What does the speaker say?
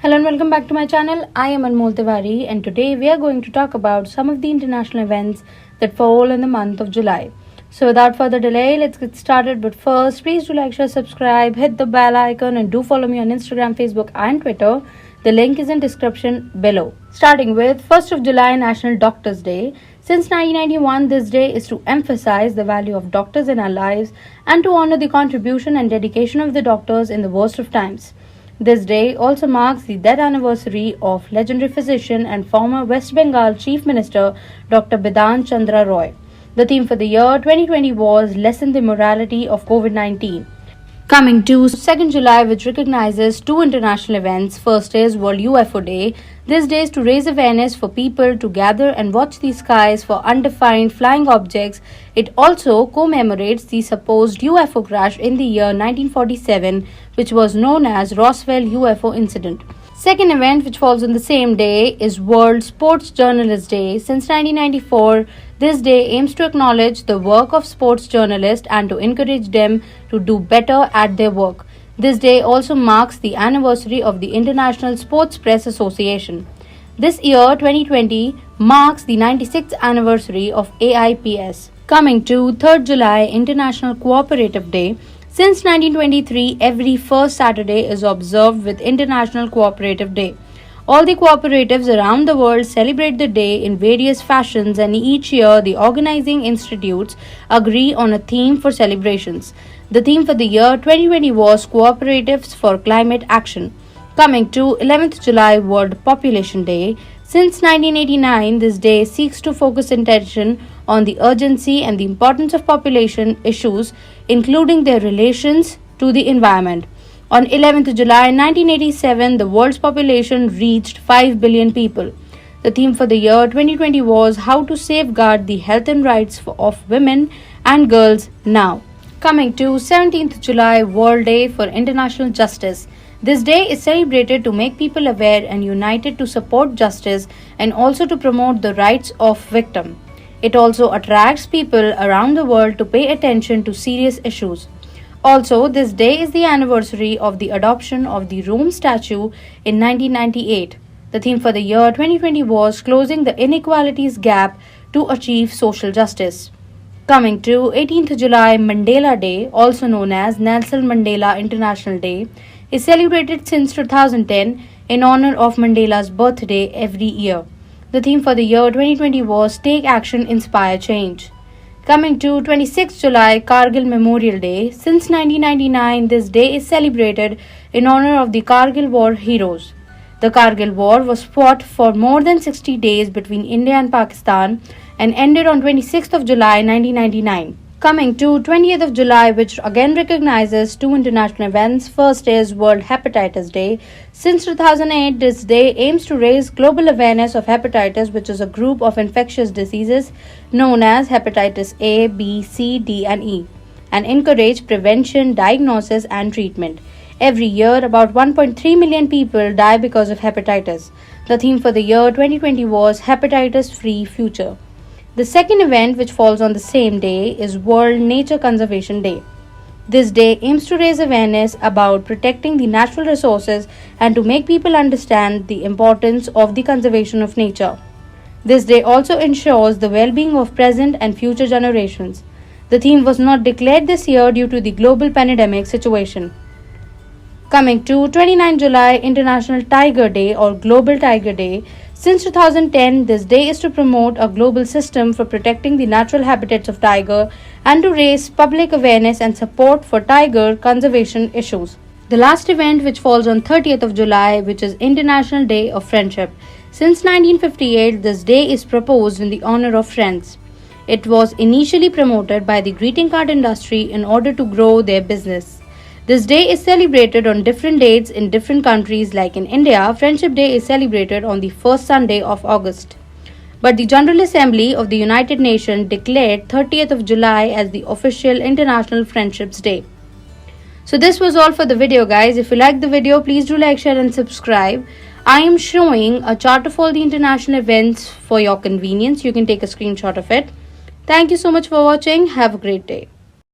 Hello and welcome back to my channel. I am Anmol Tiwari and today we are going to talk about some of the international events that fall in the month of July. So without further delay, let's get started. But first, please do like, share, subscribe, hit the bell icon and do follow me on Instagram, Facebook and Twitter. The link is in description below. Starting with 1st of July, National Doctors Day. Since 1991, this day is to emphasize the value of doctors in our lives and to honor the contribution and dedication of the doctors in the worst of times. This day also marks the death anniversary of legendary physician and former West Bengal Chief Minister Dr. Bidhan Chandra Roy. The theme for the year 2020 was Lessen the Morality of COVID-19. Coming to 2nd July, which recognizes two international events. First is World UFO Day. This day is to raise awareness for people to gather and watch the skies for undefined flying objects. It also commemorates the supposed UFO crash in the year 1947, which was known as Roswell UFO incident. Second event, which falls on the same day, is World Sports Journalist Day. Since 1994, this day aims to acknowledge the work of sports journalists and to encourage them to do better at their work. This day also marks the anniversary of the International Sports Press Association. This year, 2020, marks the 96th anniversary of AIPS. Coming to 3rd July, International Cooperative Day. Since 1923, every first Saturday is observed with International Cooperative Day. All the cooperatives around the world celebrate the day in various fashions, and each year the organizing institutes agree on a theme for celebrations. The theme for the year 2020 was Cooperatives for Climate Action. Coming to 11th July, World Population Day. Since 1989, this day seeks to focus attention on the urgency and the importance of population issues, including their relations to the environment. On 11th July 1987, the world's population reached 5 billion people. The theme for the year 2020 was How to Safeguard the Health and Rights of Women and Girls Now. Coming to 17th July, World Day for International Justice. This day is celebrated to make people aware and united to support justice and also to promote the rights of victims. It also attracts people around the world to pay attention to serious issues. Also, this day is the anniversary of the adoption of the Rome Statute in 1998. The theme for the year 2020 was Closing the Inequalities Gap to Achieve Social Justice. Coming to 18th July, Mandela Day, also known as Nelson Mandela International Day, is celebrated since 2010 in honor of Mandela's birthday every year. The theme for the year 2020 was Take Action, Inspire Change. Coming to 26th July, Kargil Memorial Day. Since 1999, this day is celebrated in honor of the Kargil War heroes. The Kargil War was fought for more than 60 days between India and Pakistan and ended on 26th of July 1999. Coming to 20th of July, which again recognizes two international events. First is World Hepatitis Day. Since 2008, this day aims to raise global awareness of hepatitis, which is a group of infectious diseases known as hepatitis A, B, C, D and E, and encourage prevention, diagnosis and treatment. Every year, about 1.3 million people die because of hepatitis. The theme for the year 2020 was Hepatitis-Free Future. The second event, which falls on the same day, is World Nature Conservation Day. This day aims to raise awareness about protecting the natural resources and to make people understand the importance of the conservation of nature. This day also ensures the well-being of present and future generations. The theme was not declared this year due to the global pandemic situation. Coming to 29 July, International Tiger Day or Global Tiger Day. Since 2010, this day is to promote a global system for protecting the natural habitats of tiger and to raise public awareness and support for tiger conservation issues. The last event, which falls on 30th of July, which is International Day of Friendship. Since 1958, this day is proposed in the honor of friends. It was initially promoted by the greeting card industry in order to grow their business. This day is celebrated on different dates in different countries. Like in India, Friendship Day is celebrated on the first Sunday of August. But the General Assembly of the United Nations declared 30th of July as the official International Friendships Day. So this was all for the video, guys. If you liked the video, please do like, share and subscribe. I am showing a chart of all the international events for your convenience. You can take a screenshot of it. Thank you so much for watching. Have a great day.